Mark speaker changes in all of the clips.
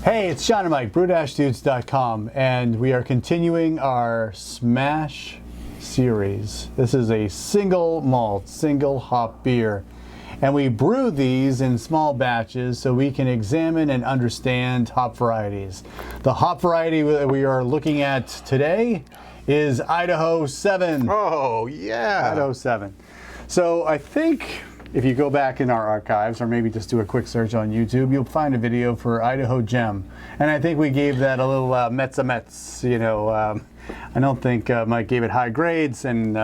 Speaker 1: Hey, it's John and Mike, brew-dudes.com, and we are continuing our SMaSH series. This is a single malt, single hop beer. And we brew these in small batches so we can examine and understand hop varieties. The hop variety that we are looking at today is Idaho 7.
Speaker 2: Oh, yeah.
Speaker 1: Idaho 7. So I think if you go back in our archives, or maybe just do a quick search on YouTube, you'll find a video for Idaho Gem. And I think we gave that a little Metz, you know. I don't think Mike gave it high grades, and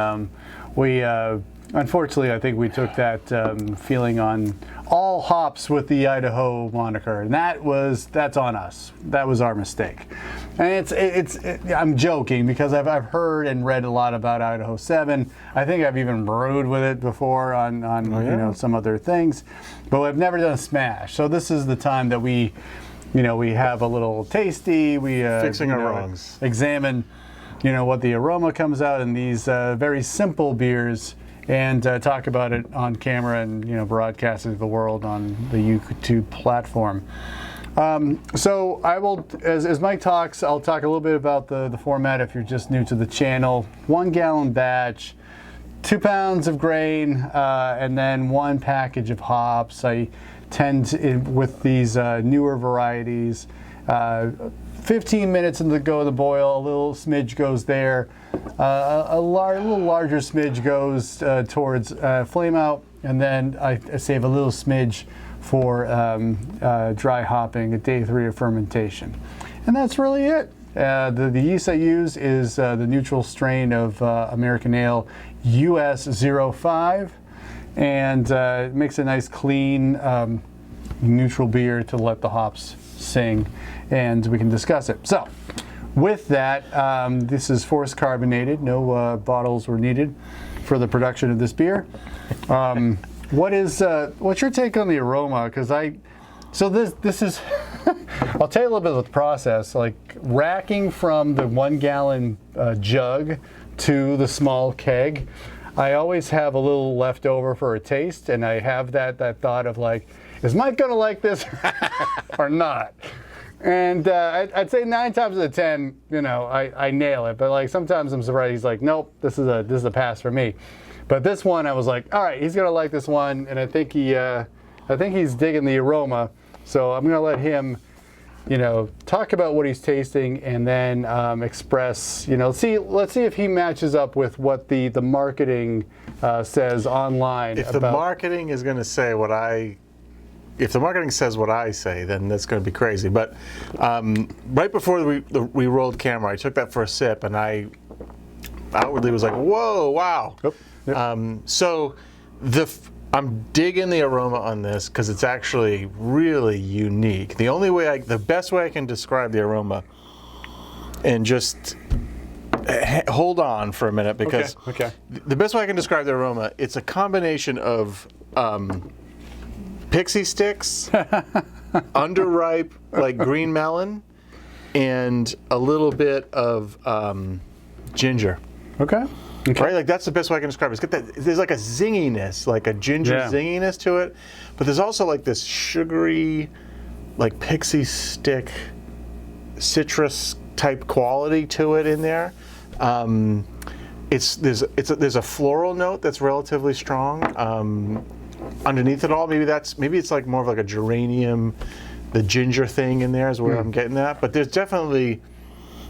Speaker 1: unfortunately, I think we took that feeling on all hops with the Idaho moniker, and that's on us. That was our mistake. And I'm joking because I've heard and read a lot about Idaho 7. I think I've even brewed with it before on you know, some other things, but we've never done a SMaSH. So this is the time that we have a little tasty. We
Speaker 2: fixing our wrongs.
Speaker 1: Examine, you know, what the aroma comes out in these very simple beers, and talk about it on camera and, you know, broadcast it to the world on the YouTube platform. So I will, as Mike talks, I'll talk a little bit about the format if you're just new to the channel. 1 gallon batch, 2 pounds of grain, and then 1 package of hops. I tend to, with these newer varieties, 15 minutes into the boil, a little smidge goes there. A little larger smidge goes towards flame out, and then I save a little smidge for dry hopping at day 3 of fermentation. And that's really it. The yeast I use is the neutral strain of American Ale US 05, and it makes a nice clean neutral beer to let the hops sing, and we can discuss it. So with that, this is forced carbonated. No bottles were needed for the production of this beer. What's your take on the aroma? Because this is I'll tell you a little bit of the process. Like racking from the 1 gallon jug to the small keg, I always have a little left over for a taste, and I have that thought of like, is Mike gonna like this or not? And I'd say 9 times out of 10, you know, I nail it. But like sometimes I'm surprised. He's like, nope, this is a pass for me. But this one, I was like, all right, he's gonna like this one, and I think he's digging the aroma. So I'm gonna let him, you know, talk about what he's tasting, and then express, you know, let's see if he matches up with what the marketing says online.
Speaker 2: If the marketing is gonna say if the marketing says what I say, then that's going to be crazy. But right before we rolled camera, I took that for a sip, and I outwardly was like, "Whoa, wow!" Yep. So I'm digging the aroma on this because it's actually really unique. The best way I can describe the aroma, and just hold on for a minute because the best way I can describe the aroma, it's a combination of pixie sticks, underripe, like green melon, and a little bit of ginger.
Speaker 1: Okay.
Speaker 2: Right? Like that's the best way I can describe it. There's like a zinginess, like a ginger zinginess to it, but there's also like this sugary, like pixie stick, citrus type quality to it in there. There's a floral note that's relatively strong. Underneath it all, maybe it's like more of like a geranium, the ginger thing in there is where I'm getting that. But there's a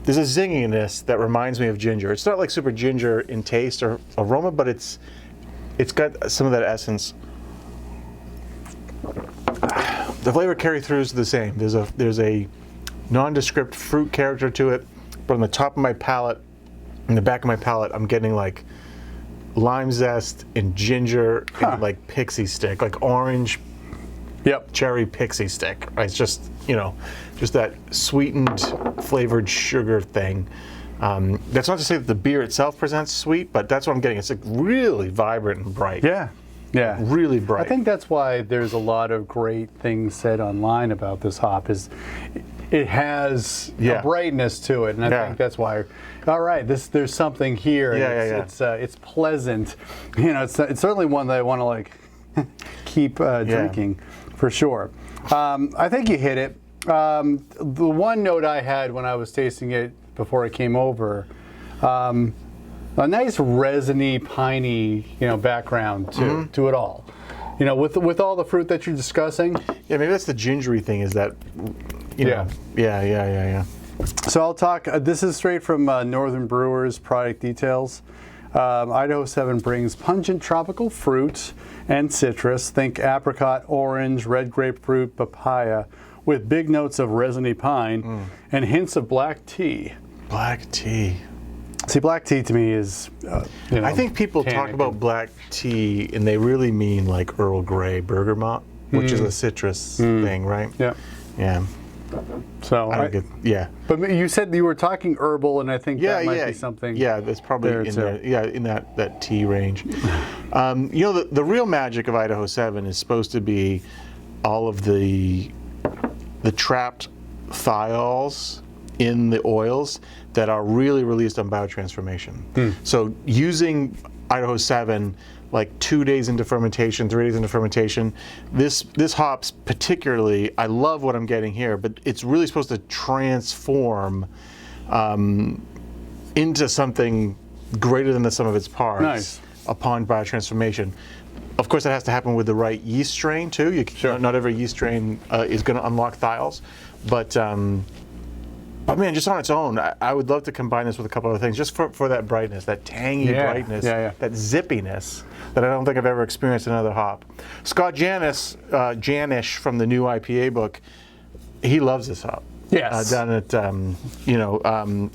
Speaker 2: zinginess that reminds me of ginger. It's not like super ginger in taste or aroma, but it's got some of that essence. The flavor carry through is the same. There's a nondescript fruit character to it, but on the top of my palate, in the back of my palate, I'm getting like lime zest and ginger and like pixie stick, like orange cherry pixie stick. Right? It's just, you know, just that sweetened flavored sugar thing. That's not to say that the beer itself presents sweet, but that's what I'm getting. It's like really vibrant and bright.
Speaker 1: Yeah.
Speaker 2: Really bright.
Speaker 1: I think that's why there's a lot of great things said online about this hop. Is it has a brightness to it, and I think that's why. All right, there's something here. It's pleasant. You know, it's certainly one that I want to like keep drinking for sure. I think you hit it. The one note I had when I was tasting it before I came over, a nice resiny, piney, background to it all. With all the fruit that you're discussing.
Speaker 2: Yeah, maybe that's the gingery thing. Is that,
Speaker 1: Yeah.
Speaker 2: Yeah.
Speaker 1: So I'll talk. This is straight from Northern Brewers product details. Idaho 7 brings pungent tropical fruit and citrus. Think apricot, orange, red grapefruit, papaya, with big notes of resiny pine and hints of black tea.
Speaker 2: Black tea.
Speaker 1: See, black tea to me is,
Speaker 2: I think people talk about black tea and they really mean like Earl Grey bergamot, which is a citrus thing, right?
Speaker 1: Yeah.
Speaker 2: Yeah.
Speaker 1: So
Speaker 2: I don't get, yeah.
Speaker 1: But you said you were talking herbal, and I think that might be something.
Speaker 2: Yeah, that's probably in there. Yeah, in that tea range. The real magic of Idaho 7 is supposed to be all of the trapped thiols in the oils that are really released on biotransformation. So using Idaho 7 like 2 days into fermentation, 3 days into fermentation, this hops particularly, I love what I'm getting here, but it's really supposed to transform into something greater than the sum of its parts upon biotransformation. Of course, that has to happen with the right yeast strain too. Not every yeast strain is going to unlock thiols, but man, just on its own, I would love to combine this with a couple other things, just for that brightness, that tangy brightness, that zippiness that I don't think I've ever experienced in another hop. Scott Janish from the new IPA book, he loves this hop.
Speaker 1: Yes.
Speaker 2: Down at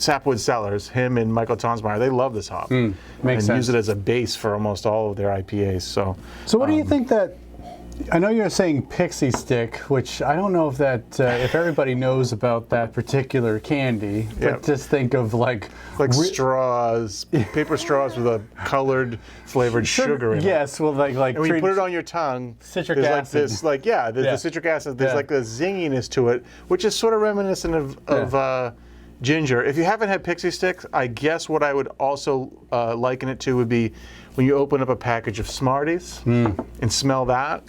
Speaker 2: Sapwood Cellars, him and Michael Tonsmeyer, they love this hop.
Speaker 1: Makes sense.
Speaker 2: And use it as a base for almost all of their IPAs. So
Speaker 1: what do you think that? I know you're saying pixie stick, which I don't know if if everybody knows about that particular candy, but just think of like
Speaker 2: straws, paper straws with a colored flavored sugar in it.
Speaker 1: Yes, well, like
Speaker 2: and when you put it on your tongue,
Speaker 1: citric
Speaker 2: acid.
Speaker 1: There's
Speaker 2: the citric acid. There's like the zinginess to it, which is sort of reminiscent of ginger. If you haven't had pixie sticks, I guess what I would also liken it to would be when you open up a package of Smarties and smell that,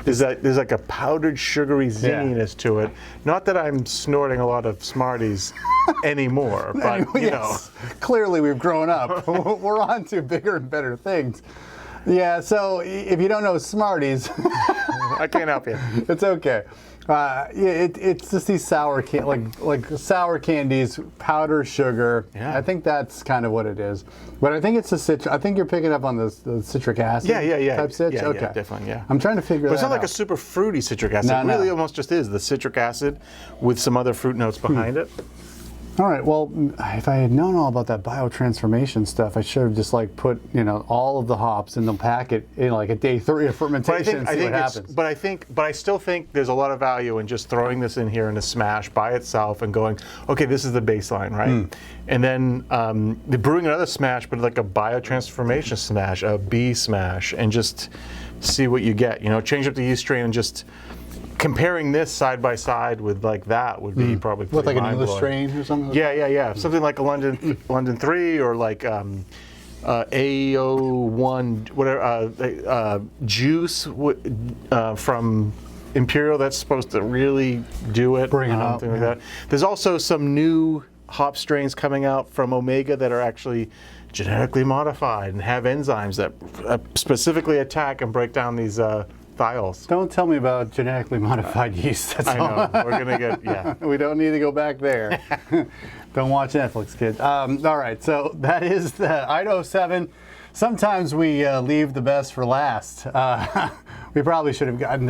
Speaker 2: there's like a powdered sugary zinginess to it. Not that I'm snorting a lot of Smarties anymore, but
Speaker 1: clearly we've grown up. We're on to bigger and better things. Yeah, so if you don't know Smarties,
Speaker 2: I can't help you.
Speaker 1: It's okay. It's just these sour like sour candies, powdered sugar.
Speaker 2: Yeah.
Speaker 1: I think that's kind of what it is. But I think it's the citric. I think you're picking up on the citric acid.
Speaker 2: Yeah.
Speaker 1: Type citr.
Speaker 2: Yeah,
Speaker 1: okay.
Speaker 2: yeah, definitely. Yeah.
Speaker 1: I'm trying to figure that out.
Speaker 2: But it's not like a super fruity citric acid. It really almost just is the citric acid with some other fruit notes behind it.
Speaker 1: All right. Well, if I had known all about that biotransformation stuff, I should have just put all of the hops in the packet in like a day 3 of fermentation and see what happens.
Speaker 2: But I still think there's a lot of value in just throwing this in here in a SMaSH by itself and going, okay, this is the baseline, right? And then brewing another SMaSH, but like a biotransformation SMaSH, a B SMaSH, and just see what you get. Change up the yeast strain and just. Comparing this side by side with like that would be probably pretty
Speaker 1: like an English strain or something?
Speaker 2: Yeah. Something like a London 3 or like A01, whatever, juice from Imperial that's supposed to really do it.
Speaker 1: Bring it up.
Speaker 2: Like that. There's also some new hop strains coming out from Omega that are actually genetically modified and have enzymes that specifically attack and break down these thiols.
Speaker 1: Don't tell me about genetically modified yeast. That's
Speaker 2: I know. We're going to get,
Speaker 1: We don't need to go back there. Don't watch Netflix, kids. All right, so that is the Idaho 7. Sometimes we leave the best for last. We probably should have gotten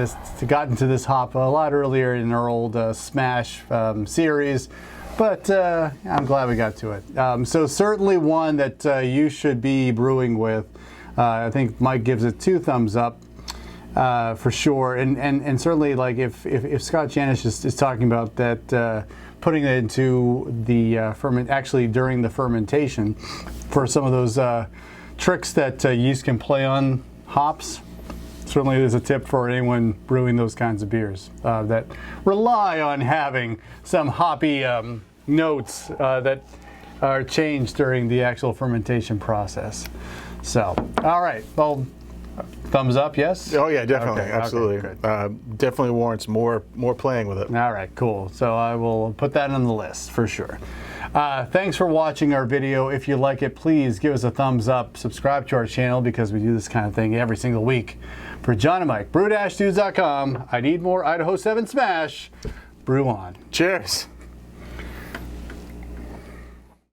Speaker 1: to this hop a lot earlier in our old SMaSH series, but I'm glad we got to it. So certainly one that you should be brewing with. I think Mike gives it 2 thumbs up. For sure, and certainly like if Scott Janish is talking about that, putting it into the actually during the fermentation, for some of those tricks that yeast can play on hops, certainly is a tip for anyone brewing those kinds of beers that rely on having some hoppy notes that are changed during the actual fermentation process. So, all right, well. Thumbs up, yes?
Speaker 2: Oh yeah, definitely,
Speaker 1: Okay,
Speaker 2: absolutely.
Speaker 1: good.
Speaker 2: Definitely warrants more playing with it.
Speaker 1: All right, cool. So I will put that on the list for sure. Thanks for watching our video. If you like it, please give us a thumbs up. Subscribe to our channel because we do this kind of thing every single week. For John and Mike, brew-dudes.com. I need more Idaho 7 SMaSH. Brew on.
Speaker 2: Cheers.